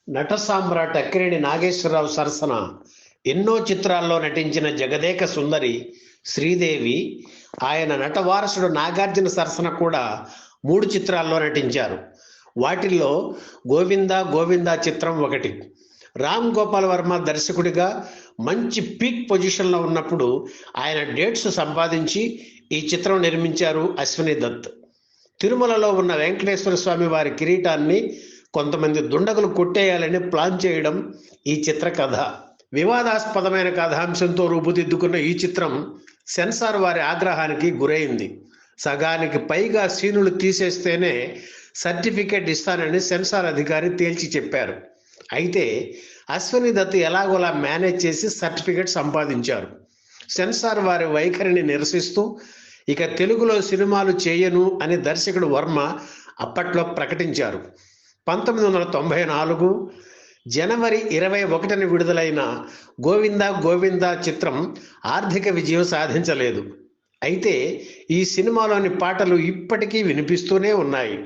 నట సామ్రాట్ అక్కినేని నాగేశ్వరరావు సరసన ఎన్నో చిత్రాల్లో నటించిన జగదేక సుందరి శ్రీదేవి, ఆయన నట వారసుడు నాగార్జున సరసన కూడా 3 చిత్రాల్లో నటించారు. వాటిల్లో గోవిందా గోవిందా చిత్రం ఒకటి. రామ్ గోపాల్ వర్మ దర్శకుడిగా మంచి పీక్ పొజిషన్లో ఉన్నప్పుడు ఆయన డేట్స్ సంపాదించి ఈ చిత్రం నిర్మించారు అశ్విని దత్. తిరుమలలో ఉన్న వెంకటేశ్వర స్వామి వారి కిరీటాన్ని కొంతమంది దుండగులు కొట్టేయాలని ప్లాన్ చేయడం ఈ చిత్ర కథ. వివాదాస్పదమైన కథాంశంతో రూపుదిద్దుకున్న ఈ చిత్రం సెన్సార్ వారి ఆగ్రహానికి గురైంది. సగానికి పైగా సీనులు తీసేస్తేనే సర్టిఫికెట్ ఇస్తానని సెన్సార్ అధికారి తేల్చి చెప్పారు. అయితే అశ్విని దత్ ఎలాగోలా మేనేజ్ చేసి సర్టిఫికెట్ సంపాదించారు. సెన్సార్ వారి వైఖరిని నిరసిస్తూ ఇక తెలుగులో సినిమాలు చేయను అని దర్శకుడు వర్మ అప్పట్లో ప్రకటించారు. 1994 జనవరి 21న విడుదలైన గోవిందా గోవిందా చిత్రం ఆర్థిక విజయం సాధించలేదు. అయితే ఈ సినిమాలోని పాటలు ఇప్పటికీ వినిపిస్తూనే ఉన్నాయి.